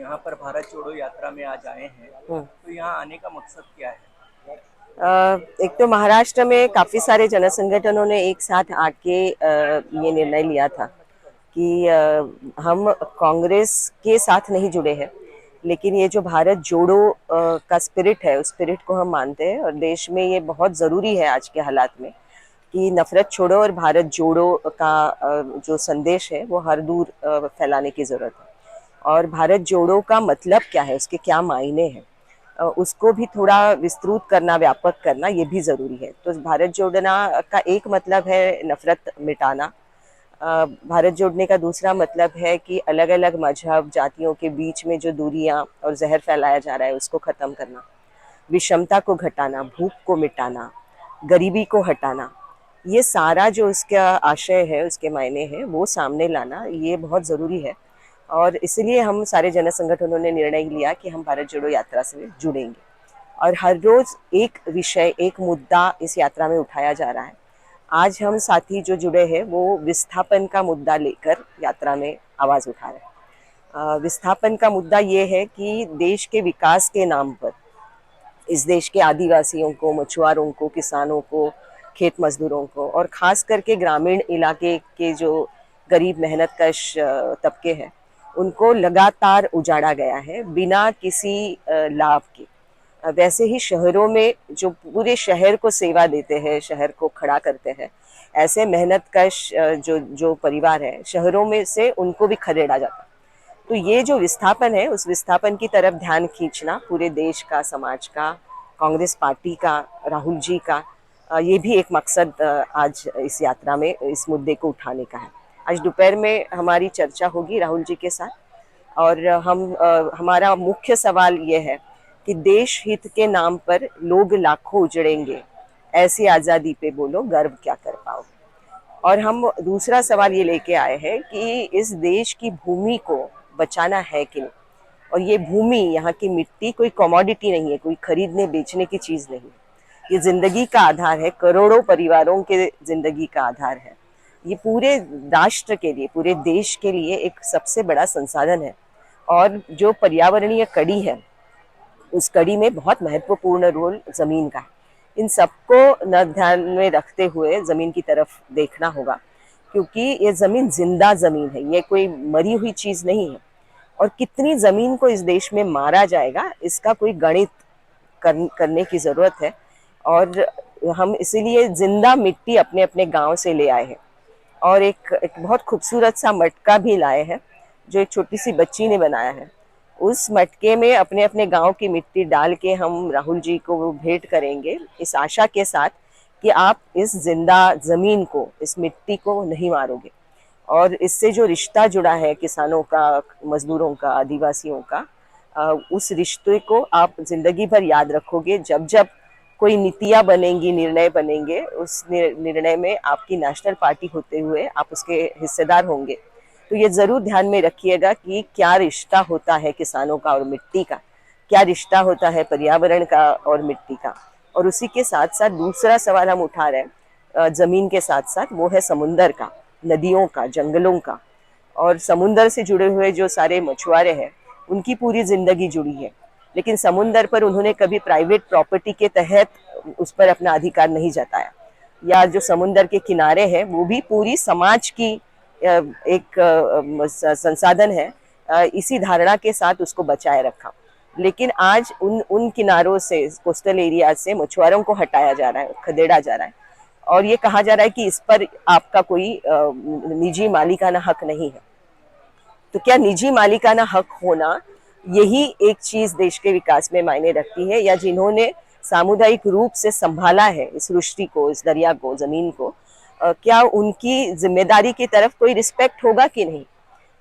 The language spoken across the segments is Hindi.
यहाँ पर भारत जोड़ो यात्रा में आज आए हैं, हम्म। तो यहाँ आने का मकसद क्या है? एक तो महाराष्ट्र में काफी सारे जन संगठनों ने एक साथ आके ये निर्णय लिया था कि हम कांग्रेस के साथ नहीं जुड़े हैं, लेकिन ये जो भारत जोड़ो का स्पिरिट है, उस स्पिरिट को हम मानते हैं और देश में ये बहुत ज़रूरी है आज के हालात में कि नफरत छोड़ो और भारत जोड़ो का जो संदेश है वो हर दूर फैलाने की ज़रूरत है। और भारत जोड़ो का मतलब क्या है, उसके क्या मायने हैं, उसको भी थोड़ा विस्तृत करना, व्यापक करना, ये भी ज़रूरी है। तो भारत जोड़ना का एक मतलब है नफरत मिटाना। भारत जोड़ने का दूसरा मतलब है कि अलग अलग मजहब, जातियों के बीच में जो दूरियां और जहर फैलाया जा रहा है उसको ख़त्म करना, विषमता को घटाना, भूख को मिटाना, गरीबी को हटाना। ये सारा जो उसका आशय है, उसके मायने हैं, वो सामने लाना ये बहुत ज़रूरी है। और इसलिए हम सारे जन संगठनों ने निर्णय लिया कि हम भारत जोड़ो यात्रा से जुड़ेंगे और हर रोज एक विषय, एक मुद्दा इस यात्रा में उठाया जा रहा है। आज हम साथी जो जुड़े हैं वो विस्थापन का मुद्दा लेकर यात्रा में आवाज उठा रहे हैं। विस्थापन का मुद्दा ये है कि देश के विकास के नाम पर इस देश के आदिवासियों को, मछुआरों को, किसानों को, खेत मजदूरों को और खास करके ग्रामीण इलाके के जो गरीब मेहनतकश तबके हैं, उनको लगातार उजाड़ा गया है बिना किसी लाभ के। वैसे ही शहरों में जो पूरे शहर को सेवा देते हैं, शहर को खड़ा करते हैं, ऐसे मेहनतकश जो जो परिवार है शहरों में से, उनको भी खदेड़ा जाता है। तो ये जो विस्थापन है, उस विस्थापन की तरफ ध्यान खींचना पूरे देश का, समाज का, कांग्रेस पार्टी का, राहुल जी का, ये भी एक मकसद आज इस यात्रा में इस मुद्दे को उठाने का है। आज दोपहर में हमारी चर्चा होगी राहुल जी के साथ और हमारा मुख्य सवाल ये है कि देश हित के नाम पर लोग लाखों उजड़ेंगे, ऐसी आज़ादी पे बोलो गर्व क्या कर पाओगे। और हम दूसरा सवाल ये लेके आए हैं कि इस देश की भूमि को बचाना है कि नहीं। और ये भूमि, यहाँ की मिट्टी कोई कमोडिटी नहीं है, कोई खरीदने बेचने की चीज़ नहीं है। ये जिंदगी का आधार है, करोड़ों परिवारों के जिंदगी का आधार है। ये पूरे राष्ट्र के लिए, पूरे देश के लिए एक सबसे बड़ा संसाधन है। और जो पर्यावरणीय कड़ी है, उस कड़ी में बहुत महत्वपूर्ण रोल जमीन का है। इन सबको न ध्यान में रखते हुए जमीन की तरफ देखना होगा, क्योंकि ये जमीन जिंदा जमीन है, ये कोई मरी हुई चीज नहीं है। और कितनी जमीन को इस देश में मारा जाएगा, इसका कोई गणित करने की जरूरत है। और हम इसीलिए जिंदा मिट्टी अपने अपने गांव से ले आए हैं और एक बहुत खूबसूरत सा मटका भी लाए हैं जो एक छोटी सी बच्ची ने बनाया है। उस मटके में अपने अपने गांव की मिट्टी डाल के हम राहुल जी को भेंट करेंगे, इस आशा के साथ कि आप इस जिंदा जमीन को, इस मिट्टी को नहीं मारोगे। और इससे जो रिश्ता जुड़ा है किसानों का, मजदूरों का, आदिवासियों का, उस रिश्ते को आप जिंदगी भर याद रखोगे। जब जब कोई नीतियां बनेंगी, निर्णय बनेंगे, उस निर्णय में आपकी नेशनल पार्टी होते हुए आप उसके हिस्सेदार होंगे। तो ये जरूर ध्यान में रखिएगा कि क्या रिश्ता होता है किसानों का और मिट्टी का, क्या रिश्ता होता है पर्यावरण का और मिट्टी का। और उसी के साथ साथ दूसरा सवाल हम उठा रहे हैं जमीन के साथ साथ, वो है समुंदर का, नदियों का, जंगलों का। और समुंदर से जुड़े हुए जो सारे मछुआरे हैं, उनकी पूरी जिंदगी जुड़ी है, लेकिन समुंदर पर उन्होंने कभी प्राइवेट प्रॉपर्टी के तहत उस पर अपना अधिकार नहीं जताया। या जो समुंदर के किनारे हैं, वो भी पूरी समाज की एक संसाधन है। इसी धारणा के साथ उसको बचाए रखा। लेकिन आज उन उन किनारों से, कोस्टल एरिया से मछुआरों को हटाया जा रहा है, खदेड़ा जा रहा है। और ये कहा जा रहा है कि इस पर आपका कोई निजी मालिकाना हक नहीं है। तो क्या निजी मालिकाना हक होना यही एक चीज देश के विकास में मायने रखती है, या जिन्होंने सामुदायिक रूप से संभाला है इस सृष्टि को, इस दरिया को, जमीन को, क्या उनकी जिम्मेदारी की तरफ कोई रिस्पेक्ट होगा कि नहीं।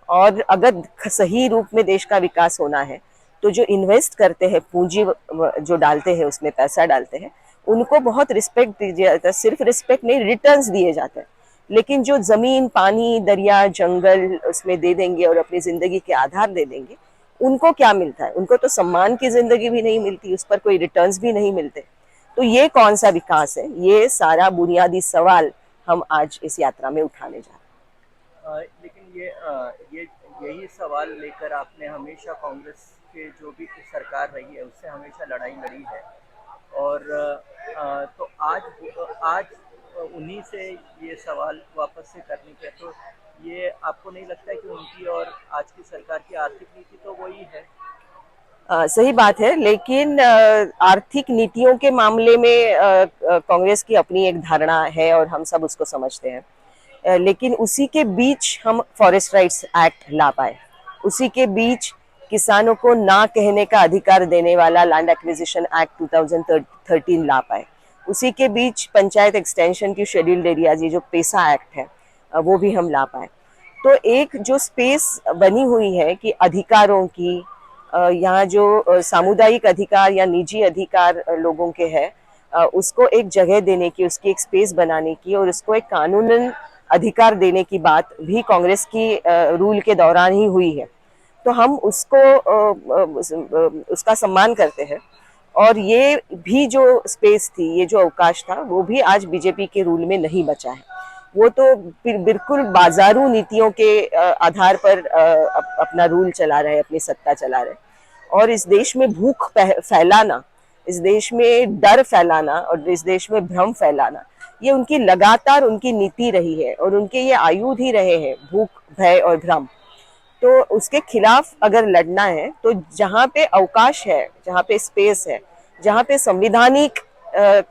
और अगर सही रूप में देश का विकास होना है, तो जो इन्वेस्ट करते हैं, पूंजी जो डालते हैं, उसमें पैसा डालते हैं, उनको बहुत रिस्पेक्ट दिया जाता है। सिर्फ रिस्पेक्ट नहीं, रिटर्न्स दिए जाते हैं। लेकिन जो जमीन, पानी, दरिया, जंगल उसमें दे देंगे और अपनी जिंदगी के आधार दे देंगे, उनको क्या मिलता है? उनको तो सम्मान की जिंदगी भी नहीं मिलती, उस पर कोई रिटर्न्स भी नहीं मिलते। तो ये कौन सा विकास है? ये सारा बुनियादी सवाल हम आज इस यात्रा में उठाने जा रहे हैं। लेकिन ये यही सवाल लेकर आपने हमेशा कांग्रेस के जो भी सरकार रही है उससे हमेशा लड़ाई लड़ी है। और तो आज उन्हीं से ये सवाल वापस से करने के, तो ये आपको नहीं लगता है कि उनकी और आज की सरकार की आर्थिक नीति तो वही है? सही बात है, लेकिन आर्थिक नीतियों के मामले में कांग्रेस की अपनी एक धारणा है और हम सब उसको समझते हैं। लेकिन उसी के बीच हम फॉरेस्ट राइट्स एक्ट ला पाए, उसी के बीच किसानों को ना कहने का अधिकार देने वाला लैंड एक्विजिशन एक्ट 2013 ला पाए, उसी के बीच पंचायत एक्सटेंशन की शेड्यूल्ड एरियाज, ये जो पेसा एक्ट है, वो भी हम ला पाए। तो एक जो स्पेस बनी हुई है कि अधिकारों की, यहाँ जो सामुदायिक अधिकार या निजी अधिकार लोगों के हैं, उसको एक जगह देने की, उसकी एक स्पेस बनाने की और उसको एक कानूनन अधिकार देने की बात भी कांग्रेस की रूल के दौरान ही हुई है। तो हम उसको उसका सम्मान करते हैं। और ये भी जो स्पेस थी, ये जो अवकाश था, वो भी आज बीजेपी के रूल में नहीं बचा है। वो तो बिल्कुल बाजारू नीतियों के आधार पर अपना रूल चला रहे, अपनी सत्ता चला रहे। और इस देश में भूख फैलाना, इस देश में डर फैलाना और इस देश में भ्रम फैलाना, ये उनकी लगातार उनकी नीति रही है और उनके ये आयुध ही रहे हैं, भूख, भय और भ्रम। तो उसके खिलाफ अगर लड़ना है तो जहाँ पे अवकाश है, जहाँ पे स्पेस है, जहाँ पे संविधानिक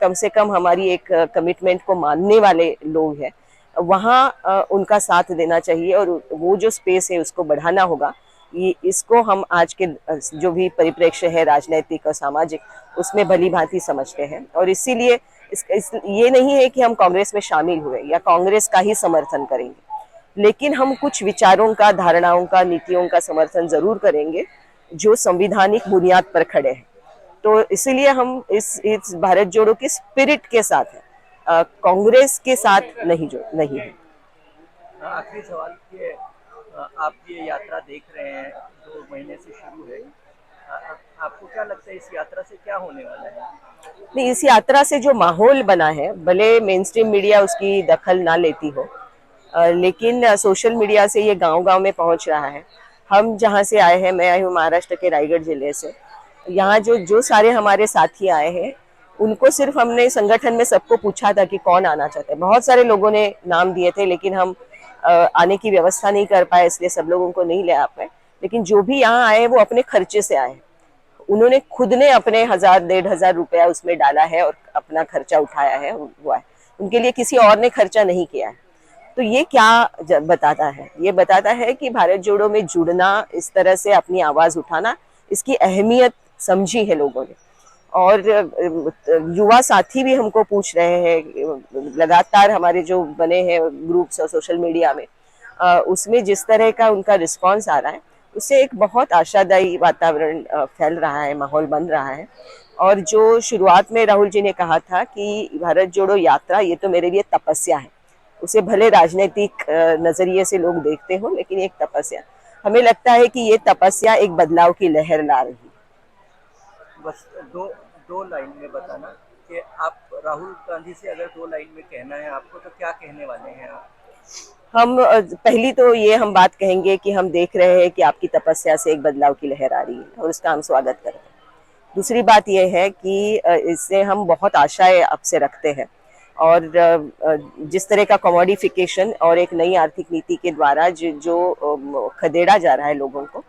कम से कम हमारी एक कमिटमेंट को मानने वाले लोग हैं, वहाँ उनका साथ देना चाहिए और वो जो स्पेस है उसको बढ़ाना होगा। ये इसको हम आज के जो भी परिप्रेक्ष्य है राजनीतिक और सामाजिक, उसमें भली भांति समझते हैं। और इसीलिए ये नहीं है कि हम कांग्रेस में शामिल हुए या कांग्रेस का ही समर्थन करेंगे, लेकिन हम कुछ विचारों का, धारणाओं का, नीतियों का समर्थन जरूर करेंगे जो संविधानिक बुनियाद पर खड़े हैं। तो इसीलिए हम इस भारत जोड़ो के स्पिरिट के साथ है, कांग्रेस के साथ नहीं है। आखिरी सवाल कि आप ये यात्रा देख रहे हैं, 2 महीने से शुरू है। आपको क्या लगता है इस यात्रा से क्या होने वाला है? नहीं, इस यात्रा से जो माहौल बना है, भले मेन स्ट्रीम मीडिया उसकी दखल ना लेती हो, लेकिन सोशल मीडिया से ये गांव-गांव में पहुंच रहा है। हम जहां से आए हैं, मैं आई हूँ महाराष्ट्र के रायगढ़ जिले से। यहाँ जो जो सारे हमारे साथी आए हैं, उनको सिर्फ हमने संगठन में सबको पूछा था कि कौन आना चाहते हैं। बहुत सारे लोगों ने नाम दिए थे, लेकिन हम आने की व्यवस्था नहीं कर पाए, इसलिए सब लोगों को नहीं ले आ पाए। लेकिन जो भी यहाँ आए वो अपने खर्चे से आए, उन्होंने खुद ने अपने 1000-1500 रुपया उसमें डाला है और अपना खर्चा उठाया है, हुआ है। उनके लिए किसी और ने खर्चा नहीं किया है। तो ये क्या बताता है? ये बताता है कि भारत जोड़ो में जुड़ना, इस तरह से अपनी आवाज उठाना, इसकी अहमियत समझी है लोगों ने। और युवा साथी भी हमको पूछ रहे हैं लगातार, हमारे जो बने हैं ग्रुप्स और सोशल मीडिया में, उसमें जिस तरह का उनका रिस्पांस आ रहा है, उससे एक बहुत आशादायी वातावरण फैल रहा है, माहौल बन रहा है। और जो शुरुआत में राहुल जी ने कहा था कि भारत जोड़ो यात्रा ये तो मेरे लिए तपस्या है, उसे भले राजनीतिक नजरिए से लोग देखते हो, लेकिन एक तपस्या, हमें लगता है कि ये तपस्या एक बदलाव की लहर ला रही है। बस दो दो लाइन में बताना कि आप राहुल गांधी से अगर 2 लाइन में कहना है आपको, तो क्या कहने वाले हैं आप? हम पहली तो ये हम बात कहेंगे कि हम देख रहे हैं कि आपकी तपस्या से एक बदलाव की लहर आ रही है और उसका हम स्वागत करते हैं। दूसरी बात यह है कि इससे हम बहुत आशाएं आपसे रखते हैं और जिस तरह का कमोडिफिकेशन और एक नई आर्थिक नीति के द्वारा जो खदेड़ा जा रहा है लोगों को,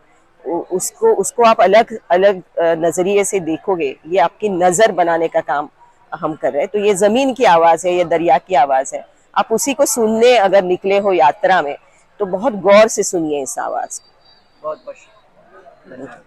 उसको उसको आप अलग अलग नजरिए से देखोगे, ये आपकी नजर बनाने का काम हम कर रहे हैं। तो ये जमीन की आवाज है, ये दरिया की आवाज है, आप उसी को सुनने अगर निकले हो यात्रा में, तो बहुत गौर से सुनिए इस आवाज को। बहुत बहुत धन्यवाद।